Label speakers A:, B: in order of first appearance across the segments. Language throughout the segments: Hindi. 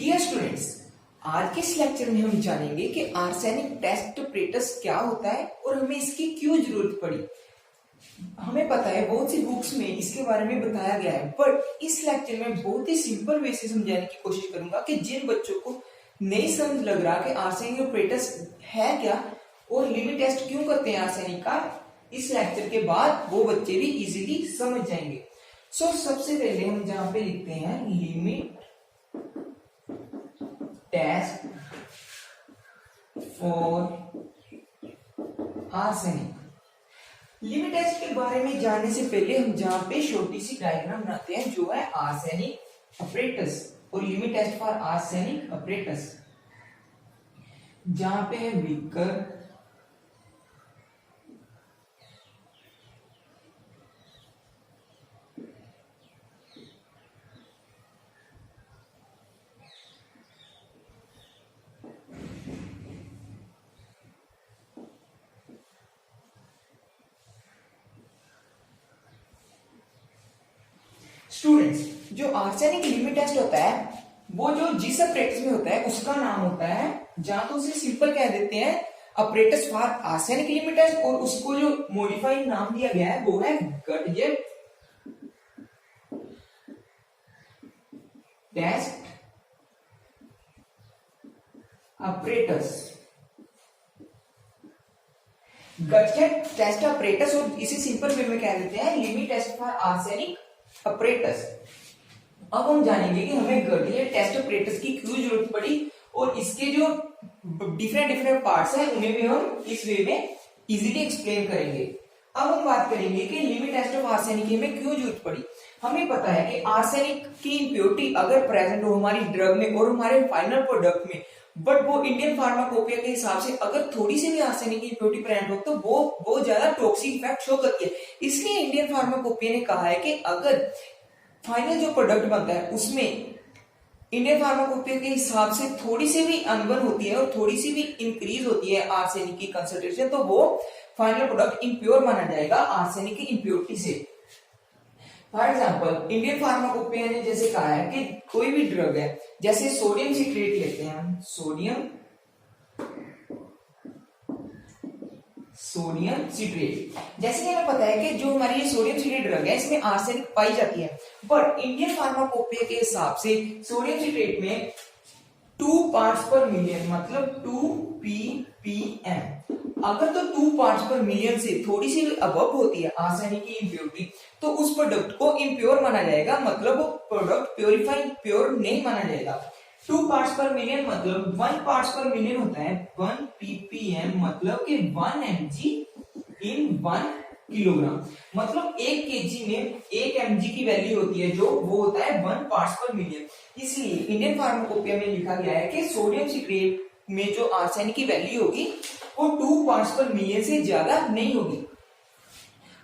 A: डियर स्टूडेंट्स, आज के इस लेक्चर में हम जानेंगे कि आर्सेनिक टेस्ट अप्रेटस क्या होता है और हमें इसकी क्यों जरूरत पड़ी। हमें पता है बहुत सी बुक्स में इसके बारे में बताया गया है, बट इस लेक्चर में बहुत ही सिंपल वे से समझाने की कोशिश करूंगा कि जिन बच्चों को नहीं समझ लग रहा कि आर्सेनिक अप्रेटस है क्या और लिमिट टेस्ट क्यों करते हैं आर्सेनिक का, इस लेक्चर के बाद वो बच्चे भी इजीली समझ जाएंगे। सबसे पहले हम जहां पे लिखते हैं limit test for arsenic. Limit test के बारे में जानने से पहले हम जहां पे छोटी सी डायग्राम बनाते हैं जो है आर्सेनिक अप्रेटस और limit test for arsenic apparatus, जहां पे है बीकर, स्टूडेंट्स। जो आर्सेनिक लिमिट टेस्ट होता है वो जो जिस अप्रेटस में होता है उसका नाम होता है, जहां तो उसे सिंपल कह देते हैं apparatus for arsenic limit test, और उसको जो मॉडिफाइड नाम दिया गया है वो है Gutzeit test apparatus. Gutzeit test apparatus, और इसे सिंपल वे में कह देते हैं limit test for arsenic apparatus. अब हम जानेंगे कि हमें गडजेट टेस्ट अप्रेटस की क्यों जरूरत पड़ी और इसके जो डिफरेंट पार्ट्स हैं उन्हें भी हम इस वे में इजीली एक्सप्लेन करेंगे। अब हम बात करेंगे कि लिमिट टेस्ट ऑफ आर्सेनिक की हमें क्यों जरूरत पड़ी। हमें पता है कि आर्सेनिक की इम्प्योरिटी अगर प्रेजेंट हो हमारी ड्रग में और हमारे फाइनल प्रोडक्ट में, बट वो इंडियन फार्माकोपिया के हिसाब से अगर थोड़ी सी भी आर्सेनिक की इम्प्योरिटी प्रेजेंट हो तो वो बहुत ज्यादा टॉक्सिक इफेक्ट शो करती है। इसलिए इंडियन फार्माकोपिया ने कहा है कि अगर फाइनल जो प्रोडक्ट बनता है उसमें इंडियन फार्माकोपिया के हिसाब से थोड़ी सी भी अनबन होती है और थोड़ी सी भी इंक्रीज होती है आर्सेनिक की कंसंट्रेशन, तो वो फाइनल प्रोडक्ट इम्प्योर माना जाएगा आर्सेनिक की इम्प्योरिटी से। फॉर एग्जाम्पल इंडियन फार्माकोपिया ने जैसे कहा है कि कोई भी ड्रग है, जैसे सोडियम सिट्रेट लेते हैं हम, सोडियम सिट्रेट, जैसे कि हमें पता है कि जो हमारी ये सोडियम सिट्रेट ड्रग है इसमें आर्सेनिक पाई जाती है, बट इंडियन फार्माकोपिया के हिसाब से सोडियम सिट्रेट में 2 पार्ट्स पर मिलियन मतलब 2 ppm, अगर तो 2 पार्ट्स पर मिलियन से थोड़ी सी भी अबव होती है आर्सेनिक की इम्प्योरिटी तो उस प्रोडक्ट को इम्प्योर माना जाएगा, मतलब वो प्रोडक्ट प्योर नहीं माना जाएगा। 2 पार्ट्स पर मिलियन मतलब 1 पार्ट्स पर मिलियन होता है 1 ppm, मतलब कि 1 mg इन 1 किलोग्राम, मतलब 1 kg में 1 mg की वैल्यू होती है जो वो होता है 1 पार्ट्स पर मिलियन। इसलिए इंडियन फार्माकोपिया में लिखा गया है कि सोडियम सिट्रेट में जो आर्सेनिक की वैल्यू होगी वो 2 पार्ट्स पर मिलियन से ज्यादा नहीं होगी।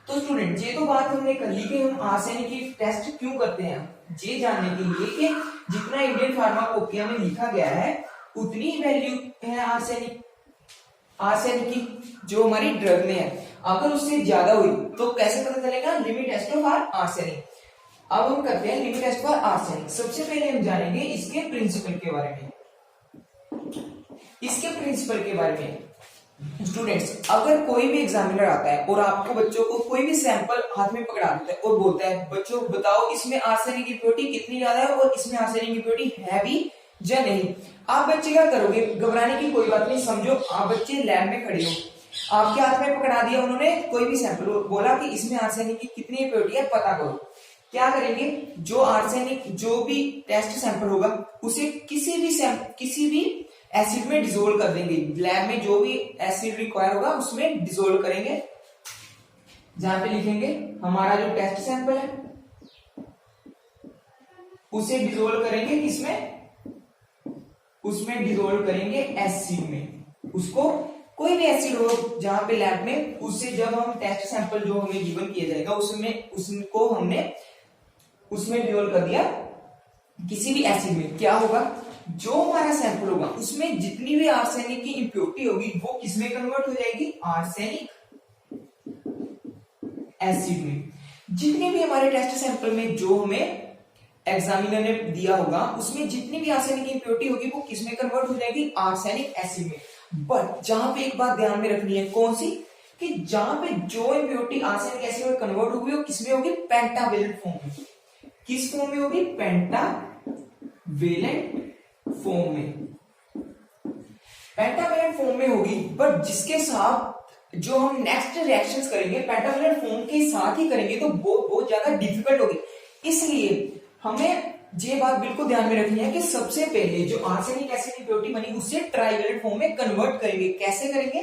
A: तो स्टूडेंट, ये तो बात हमने कर ली कि हम आर्सेनिक की टेस्ट क्यों करते हैं, ये जानने के लिए कि जितना इंडियन फार्माकोपिया में लिखा गया है उतनी वैल्यू है आर्सेनिक की जो हमारी ड्रग में है, अगर उससे ज्यादा हुई तो कैसे पता चलेगा, लिमिट टेस्ट ऑफ आर्सेनिक। अब हम करते हैं लिमिट टेस्ट फॉर आर्सेनिक। सबसे पहले हम जानेंगे इसके प्रिंसिपल के बारे में। स्टूडेंट्स, अगर कोई भी एग्जामिनर आता है और आपको बच्चों को कोई भी सैंपल हाथ में पकड़ा देता है और बोलता है बच्चों बताओ इसमें आर्सेनिक की इम्प्योरिटी कितनी ज्यादा है और इसमें आर्सेनिक की इम्प्योरिटी है भी या नहीं, आप बच्चे क्या करोगे, घबराने की कोई बात नहीं। समझो आप बच्चे लैब में खड़े हो, आपके हाथ में पकड़ा दिया उन्होंने कोई भी सैंपल, बोला कि इसमें आर्सेनिक की कितनी इम्प्योरिटी है पता करो। क्या करेंगे, जो आर्सेनिक जो भी टेस्ट सैंपल होगा उसे किसी भी एसिड में डिसोल्व कर देंगे, लैब में जो भी एसिड रिक्वायर होगा उसमें डिसोल्व करेंगे, जहां पे लिखेंगे हमारा जो टेस्ट सैंपल है उसे डिसोल्व करेंगे किसमें, उसमें डिसोल्व करेंगे एसिड में। उसको कोई भी एसिड हो जहां पे लैब में, उससे जब हम टेस्ट सैंपल जो हमें गिवन किया जाएगा उसको हमने उसमें डिसोल्व कर दिया किसी भी एसिड में, क्या होगा, जो हमारा सैंपल होगा उसमें जितनी भी आर्सेनिक की इम्प्योरिटी होगी वो किसमें कन्वर्ट हो जाएगी, आर्सेनिक एसिड में। जितने भी हमारे टेस्ट सैंपल में जो हमें एग्जामिनर ने दिया होगा उसमें जितनी भी आर्सेनिक इम्प्योरिटी होगी वो किस में कन्वर्ट हो जाएगी, आर्सेनिक एसिड में। बट जहां पे एक बात ध्यान में रखनी है, कौन सी, कि जहां पे जो इम्प्योरिटी आर्सेनिक एसिड में कन्वर्ट होगी वो किसमें होगी, पेंटावेलेंट फॉर्म में। किस फॉर्म में होगी, पेंटावेलेंट फॉर्म में। पेंटावेलेंट फॉर्म में होगी, बट जिसके साथ जो हम नेक्स्ट रिएक्शंस करेंगे पेंटावेलेंट फॉर्म के साथ ही करेंगे तो बहुत ज्यादा डिफिकल्ट होगी। इसलिए हमें ये बात बिल्कुल ध्यान में रखनी है कि सबसे पहले जो आर्सेनिक एसिड की इम्प्योरिटी बनी उससे ट्राइवेलेंट फॉर्म में कन्वर्ट करेंगे। कैसे करेंगे,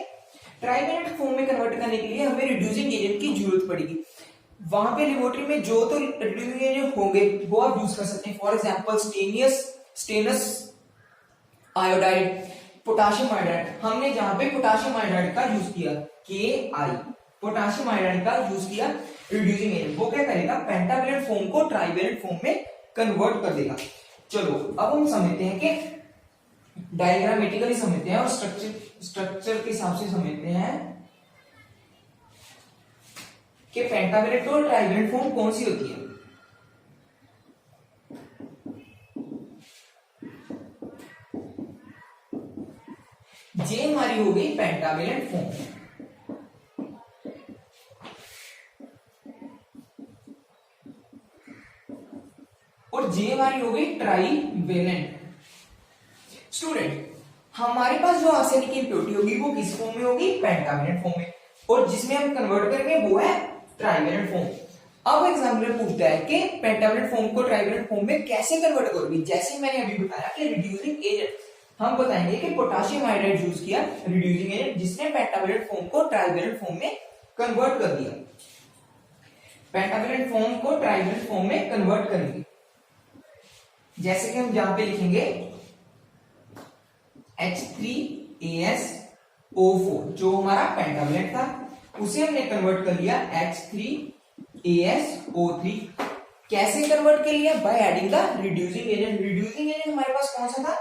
A: ट्राइवेलेंट फॉर्म में कन्वर्ट करने के लिए हमें रिड्यूसिंग एजेंट की जरूरत पड़ेगी। वहां पे लेबोरेटरी में जो तो रिड्यूसिंग एजेंट होंगे वो आप यूज कर सकते हैं। For example stannous iodide, potassium iodide. हमने जहां पे पोटाशियम आयोडाइड का यूज किया, KI, पोटाशियम आयोडाइड का यूज किया रिड्यूसिंग एजेंट, वो क्या करेगा, पेंटावेलेंट फॉर्म को ट्राइवेलेंट फॉर्म में कन्वर्ट कर देगा। चलो अब हम समझते हैं कि डायग्रामेटिकली समझते हैं और स्ट्रक्चर के हिसाब से समझते हैं कि पेंटावेलेंट और ट्राइवेलेंट फॉर्म कौन सी होती है। जे हमारी हो गई पेंटावेलेंट फॉर्म, और जे हमारी हो गई ट्राइवेलेंट। स्टूडेंट हमारे पास जो आर्सेनिक की इम्प्योरिटी होगी वो किस फॉर्म में होगी, पेंटावेलेंट फॉर्म में, और जिसमें हम कन्वर्ट करेंगे वो है ट्राइवेलेंट फॉर्म। अब एग्जामिनर पूछता है कि पेंटावेलेंट फॉर्म को ट्राइवेलेंट फॉर्म में कैसे कन्वर्ट करोगे। जैसे मैंने अभी बताया कि रिड्यूसिंग एजेंट, हम बताएंगे कि पोटाशियम आयोडाइड यूज किया रिड्यूसिंग एजेंट जिसने पेंटावेलेंट फॉर्म को ट्राइवेलेंट फॉर्म में कन्वर्ट कर दिया। पेंटावेलेंट फॉर्म को ट्राइवेलेंट फॉर्म में कन्वर्ट करेंगे, जैसे कि हम यहां पे लिखेंगे H3AsO4 जो हमारा पेंटावेलेंट था उसे हमने कन्वर्ट कर लिया H3AsO3। कैसे कन्वर्ट कर लिया, by adding the reducing agent. Reducing agent हमारे पास कौन सा था,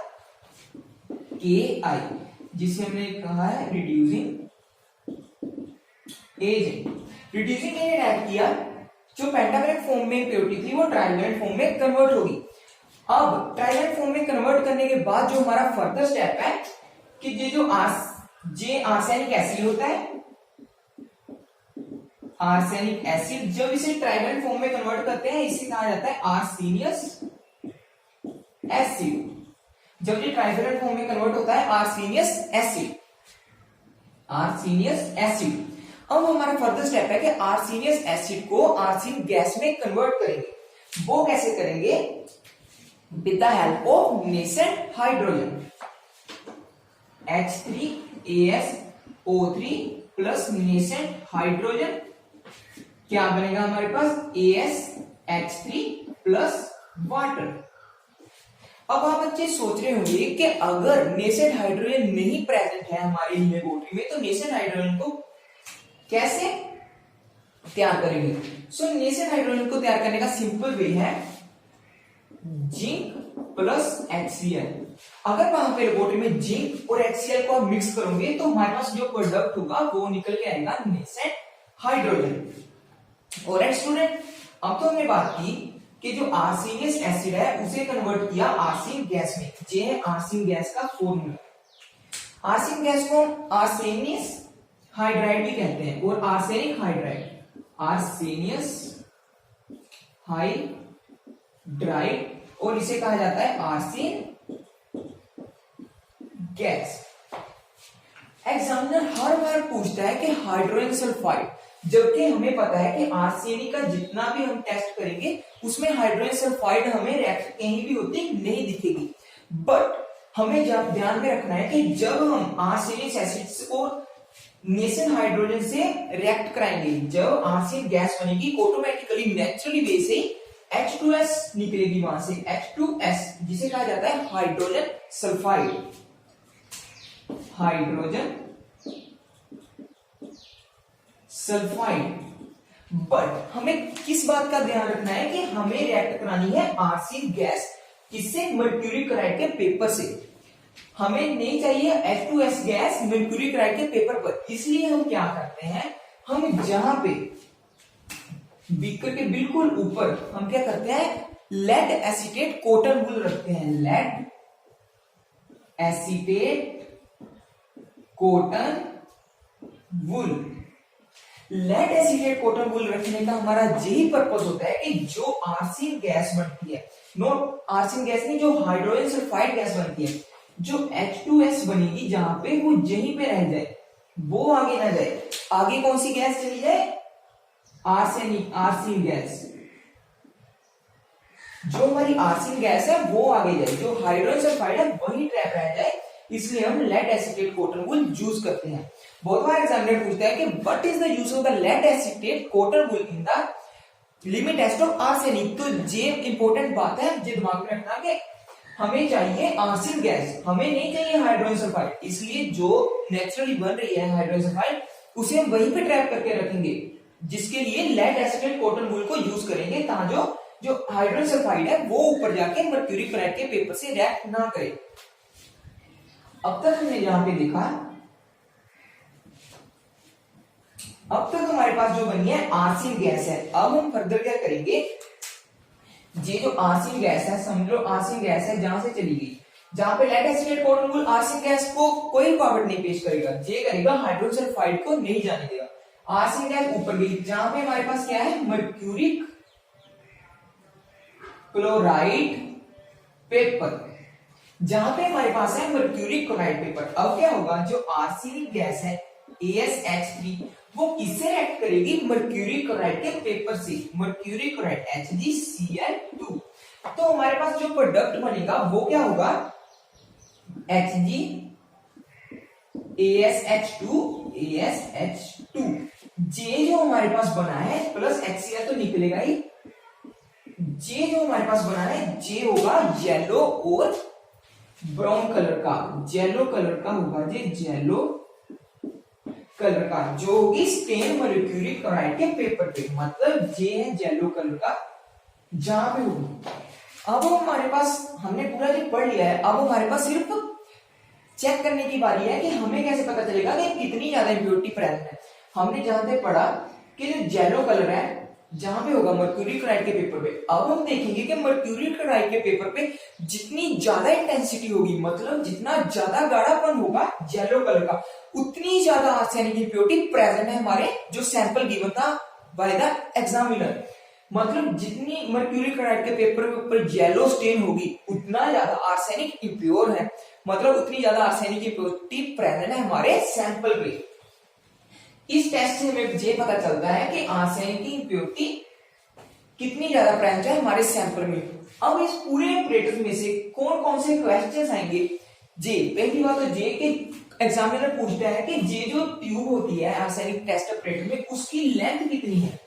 A: KI, जिसे हमने कहा है reducing agent. Reducing agent add किया, जो पेंटावेलेंट फॉर्म में इम्प्योरिटी थी वो ट्राइवेलेंट फॉर्म में कन्वर्ट होगी। अब ट्राइवेलेंट फॉर्म में कन्वर्ट करने के बाद जो हमारा फर्दर स्टेप है कि ये जो आर्सेनिक एसिड होता है, आर्सेनिक एसिड जब इसे ट्राइवेलेंट फॉर्म में कन्वर्ट करते हैं इसे कहा जाता है आर्सेनियस एसिड। जब ये ट्राइवेलेंट फॉर्म में कन्वर्ट होता है आर्सेनियस एसिड, आर्सेनियस एसिड। अब हमारा फर्दर स्टेप है कि आर्सेनियस एसिड को आर्सेन गैस में कन्वर्ट करेंगे। वो कैसे करेंगे, with the help of nascent hydrogen, H3AsO3 plus nascent hydrogen क्या बनेगा हमारे पास, AsH3 प्लस वाटर। अब आप बच्चे सोच रहे होंगे कि अगर नेसेंट हाइड्रोजन नहीं प्रेजेंट है हमारे लेबोरेटरी में तो नेसेंट हाइड्रोजन को कैसे तैयार करेंगे। सो नेसेंट हाइड्रोजन को तैयार करने का सिंपल वे है जिंक प्लस HCl। अगर वहां पे लेबोरेटरी में जिंक और HCl को आप मिक्स करोगे तो हमारे पास जो प्रोडक्ट होगा वो निकल के आएगा नेसेंट हाइड्रोजन। और स्टूडेंट अब तो हमने बात की कि जो आर्सेनियस एसिड है उसे कन्वर्ट किया आर्सेन गैस में। ये है आर्सेन गैस का फॉर्मूला। आर्सेन गैस को आर्सेनियस हाइड्राइड भी कहते हैं और आर्सेनिक हाइड्राइड, आर्सेनियस हाइड्राइड, और इसे कहा जाता है आर्सेन गैस। एग्जामिनर हर बार पूछता है कि हाइड्रोजन सल्फाइड, जबकि हमें पता है कि आर्सेनिक का जितना भी हम टेस्ट करेंगे उसमें हाइड्रोजन सल्फाइड हमें रिएक्शन कहीं भी होती नहीं दिखेगी। बट हमें जब ध्यान में रखना है कि जब हम आर्सेनिक एसिड को नेसेंट हाइड्रोजन से रिएक्ट कराएंगे, जब आर्सेन गैस बनेगी ऑटोमेटिकली नेचुरली वे से H2S निकलेगी वहां से, H2S जिसे कहा जाता है hydrogen sulphide, hydrogen sulphide. But हमें किस बात का ध्यान रखना है कि हमें रिएक्ट करानी है आर्सेन गैस, किससे, मर्क्यूरी क्लोराइड के पेपर से। हमें नहीं चाहिए H2S गैस मर्क्यूरी क्लोराइड के पेपर पर। इसलिए हम क्या करते हैं, हम जहां पे बीकर के बिल्कुल ऊपर हम क्या करते हैं, लेड एसीटेट कॉटन वूल रखते हैं, lead acetate cotton wool. Lead acetate cotton wool रखने का हमारा यही पर्पस होता है कि जो आर्सेन गैस बनती है, नॉट आर्सेन गैस नहीं, जो हाइड्रोजन सल्फाइड गैस बनती है, जो H2S बनेगी जहां पे वो यहीं पे रह जाए, वो आगे ना जाए। आगे कौन सी गैस चली जाए? Arsenic, arsine gas. जो हमारी आर्सेन गैस है वो आगे जाए, जो हाइड्रोजन सल्फाइड है वही ट्रैप रह जाए, इसलिए हम lead acetate cotton wool use करते हैं। बहुत बार एग्जामिनर पूछता है कि what is the use of the lead acetate cotton wool in the limit test of arsenic. तो ये इंपॉर्टेंट बात है, ये दिमाग में रखना कि हमें चाहिए आर्सेन गैस, हमें नहीं चाहिए हाइड्रोजन सल्फाइड, इसलिए जो नेचुरली बन रही है हाइड्रोजन सल्फाइड उसे हम वहीं पे ट्रैप करके रखेंगे, जिसके लिए लेड एसीटेट कॉटन वूल को यूज करेंगे ताकि जो हाइड्रोजन सल्फाइड है वो ऊपर जाके मर्क्यूरी क्लोराइड के पेपर से रिएक्ट ना करे। अब तक हमने यहां पे देखा, अब तक हमारे पास जो बनी है आर्सेन गैस है। अब हम फर्दर क्या करेंगे, ये जो आर्सेन गैस है, समझ लो आर्सेन गैस है जहां से चली गई, जहां पे lead acetate cotton wool arsine gas को कोई रुकावट नहीं पेश करेगा, ये करेगा हाइड्रोजन सल्फाइड को नहीं जाने देगा। आर्सेन गैस ऊपर गई, जहां पे हमारे पास क्या है, मर्क्यूरिक क्लोराइड पेपर, जहां पे हमारे पास है मर्क्यूरिक क्लोराइड पेपर। अब क्या होगा, जो आर्सेनिक गैस है AsH3 वो किससे रिएक्ट करेगी, मर्क्यूरी क्लोराइड के पेपर से, मर्क्यूरी क्लोराइड HgCl2। तो हमारे पास जो प्रोडक्ट बनेगा वो क्या होगा, Hg AsH2 जे जो हमारे पास बना है प्लस HCl तो निकलेगा ही, जे जो हमारे पास बना है जे होगा येलो और ब्राउन कलर का, येलो कलर का होगा, जे येलो कलर का, जो होगी स्टेन मर्क्यूरी क्लोराइड के पेपर पे, मतलब ये है येलो कलर का जहां पे होगी। अब हमारे पास हमने पूरा जो पढ़ लिया है, अब हमारे पास सिर्फ चेक करने की बारी है कि हमें कैसे पता चलेगा कि कितनी ज्यादा इम्प्योरिटी प्रेजेंट है। हमने जहां से पढ़ा कि जो येलो कलर है जहां पे होगा मर्क्यूरी क्लोराइड के पेपर पे, अब हम देखेंगे कि मर्क्यूरी क्लोराइड के पेपर पे जितनी ज्यादा इंटेंसिटी होगी, मतलब जितना ज्यादा गाढ़ापन होगा येलो कलर का, उतनी ज्यादा आर्सेनिक इम्प्योरिटी प्रेजेंट है हमारे जो सैंपल गिवन था बाय द एग्जामिनर। मतलब जितनी मर्क्यूरी क्लोराइड के पेपर के ऊपर येलो स्टेन होगी उतना ज्यादा आर्सेनिक इम्प्योर है, मतलब उतनी ज्यादा आर्सेनिक इम्प्योरिटी प्रेजेंट है हमारे सैंपल पे। इस टेस्ट से हमें ये पता चलता है कि आर्सेनिक की इम्प्योरिटी कितनी ज्यादा प्रेजेंट है हमारे सैंपल में। अब इस पूरे ऑपरेटर में से कौन कौन से क्वेश्चंस आएंगे, जे पहली बात तो जे के एग्जामिनर पूछता है कि ये जो ट्यूब होती है आर्सेनिक टेस्ट ऑपरेटर में उसकी लेंथ कितनी है,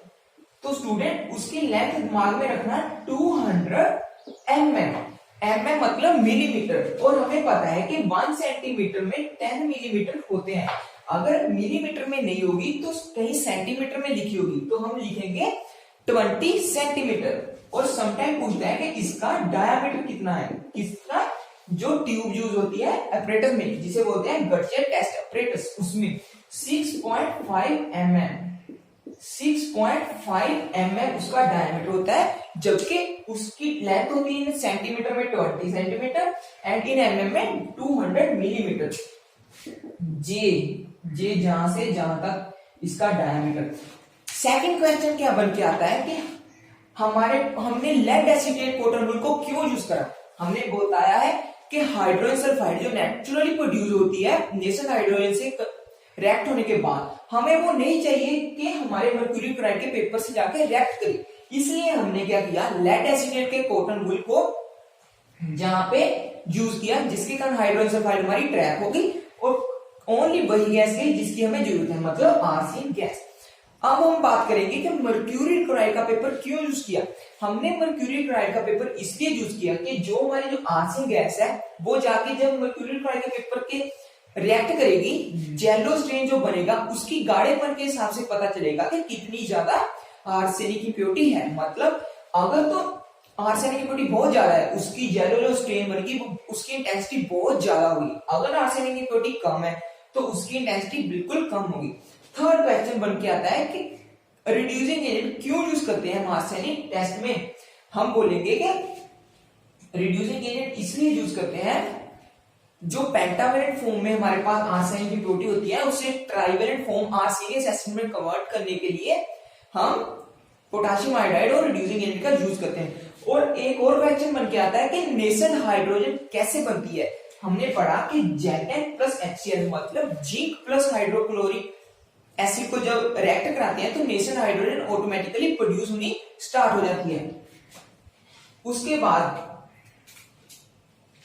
A: तो स्टूडेंट उसकी लेंथ दिमाग में रखना 200 mm, mm मतलब मिलीमीटर, और हमें पता है कि 1 सेंटीमीटर में 10 मिलीमीटर होते हैं। अगर मिलीमीटर में नहीं होगी तो कहीं सेंटीमीटर में लिखी होगी, तो हम लिखेंगे 20 सेंटीमीटर। और समटाइम पूछता है कि इसका डायामीटर कितना है, किसका जो ट्यूब यूज होती है ऑपरेटर में जिसे बोलते हैं गर्चियर टेस्ट ऑपरेटर्स, उसमें 6.5 mm 6.5 mm उसका डायमीटर होता है, जबकि उसकी लेंथ होती है इन सेंटीमीटर में 20 सेंटीमीटर एंड इन mm में 200 मिलीमीटर। जे जहां से जहां तक इसका डायमीटर। सेकंड क्वेश्चन क्या बन के आता है कि हमने लेड एसीटेट कॉटन वूल को क्यों यूज करा। हमने बताया है कि हाइड्रोजन सल्फाइड जो नेचुरली प्रोड्यूस होती है नेचुरल हाइड्रोजन से रिएक्ट होने के बाद हमें वो नहीं चाहिए कि हमारे मर्क्यूरी क्लोराइड के पेपर से जाके रिएक्ट करे, इसलिए हमने क्या किया, लेड एसीटेट के कॉटन वूल को जहां पे यूज किया जिसके कारण हाइड्रोजन सल्फाइड हमारी ट्रैप होगी और ओनली वही गैस गई जिसकी हमें जरूरत है, मतलब आर्सेन गैस। अब हम बात करेंगे कि मर्क्यूरी क्लोराइड का पेपर क्यों यूज किया। हमने मर्क्यूरी क्लोराइड का पेपर इसलिए यूज किया कि जो हमारी जो आर्सेन गैस है वो जाके जब मर्क्यूरी क्लोराइड के पेपर के रिएक्ट करेगी, येलो स्टेन जो बनेगा उसकी गाढ़ेपन के हिसाब से पता चलेगा कि कितनी ज्यादा आर्सेनिक की प्योरिटी है। मतलब अगर तो आर्सेनिक की प्योरिटी बहुत ज्यादा है, उसकी येलो जो स्टेन बनेगी उसकी इंटेंसिटी बहुत ज्यादा होगी। अगर आर्सेनिक की प्योरिटी कम है तो उसकी इंटेंसिटी बिल्कुल कम होगी। थर्ड क्वेश्चन बन के आता है कि रिड्यूसिंग एजेंट क्यों यूज करते हैं हम आर्सेनिक टेस्ट में। हम बोलेंगे कि रिड्यूसिंग एजेंट इसलिए यूज करते हैं, जो पेंटावेलेंट फॉर्म में हमारे पास आर्सेनिक की प्योरिटी होती है उसे ट्राइवेलेंट फॉर्म आर्सेनियस एसिड में कन्वर्ट करने के लिए हम पोटेशियम आयोडाइड और रिड्यूसिंग एजेंट का यूज करते हैं। और एक और क्वेश्चन बन के आता है कि नेसेंट हाइड्रोजन कैसे बनती है। हमने पढ़ा कि Zn प्लस HCl मतलब जिंक प्लस हाइड्रोक्लोरिक एसिड को जब रिएक्ट कराते हैं तो नेसेंट हाइड्रोजन ऑटोमेटिकली प्रोड्यूस होनी स्टार्ट हो जाती है। उसके बाद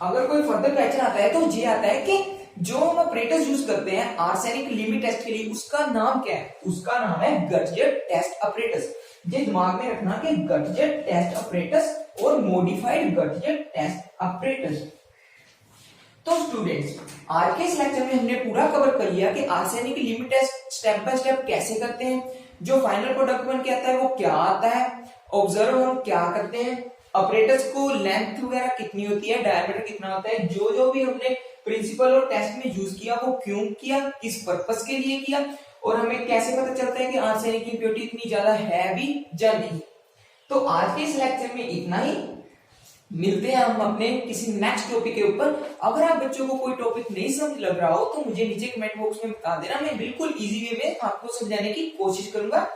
A: अगर कोई फर्दर क्वेश्चन आता है तो ये आता है कि जो हम अपरेटस यूज करते हैं आर्सेनिक लिमिट टेस्ट के लिए उसका नाम क्या है। उसका नाम है गटजेट टेस्ट अपरेटस। ये दिमाग में रखना कि गटजेट टेस्ट अपरेटस और मॉडिफाइड गटजेट टेस्ट अपरेटस। तो स्टूडेंट्स आज के इस लेक्चर में हमने पूरा कवर कर लिया कि arsenic limit test step by step कैसे करते हैं, जो फाइनल प्रोडक्ट बन के आता है वो क्या आता है, ऑब्जर्व हम क्या करते हैं, अपरेटस को लेंथ वगैरह कितनी होती है, डायमीटर कितना होता है, जो जो भी हमने प्रिंसिपल और टेस्ट में यूज किया वो क्यों किया, किस पर्पस के लिए किया, और हमें कैसे पता चलता है कि आर्सेनिक की इम्प्योरिटी इतनी ज्यादा है भी या नहीं। तो आज के इस लेक्चर में इतना ही। मिलते हैं हम अपने किसी नेक्स्ट टॉपिक के ऊपर। अगर आप बच्चों को कोई टॉपिक नहीं समझ लग रहा हो तो मुझे नीचे कमेंट बॉक्स में बता देना, मैं बिल्कुल इजी वे में आपको समझाने की कोशिश करूंगा।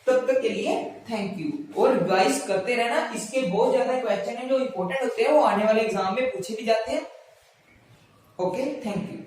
A: तब तक के लिए थैंक यू। और रिवाइज करते रहना, इसके बहुत ज्यादा क्वेश्चन है जो इंपॉर्टेंट होते हैं, वो आने वाले एग्जाम में पूछे भी जाते हैं। Okay, thank you.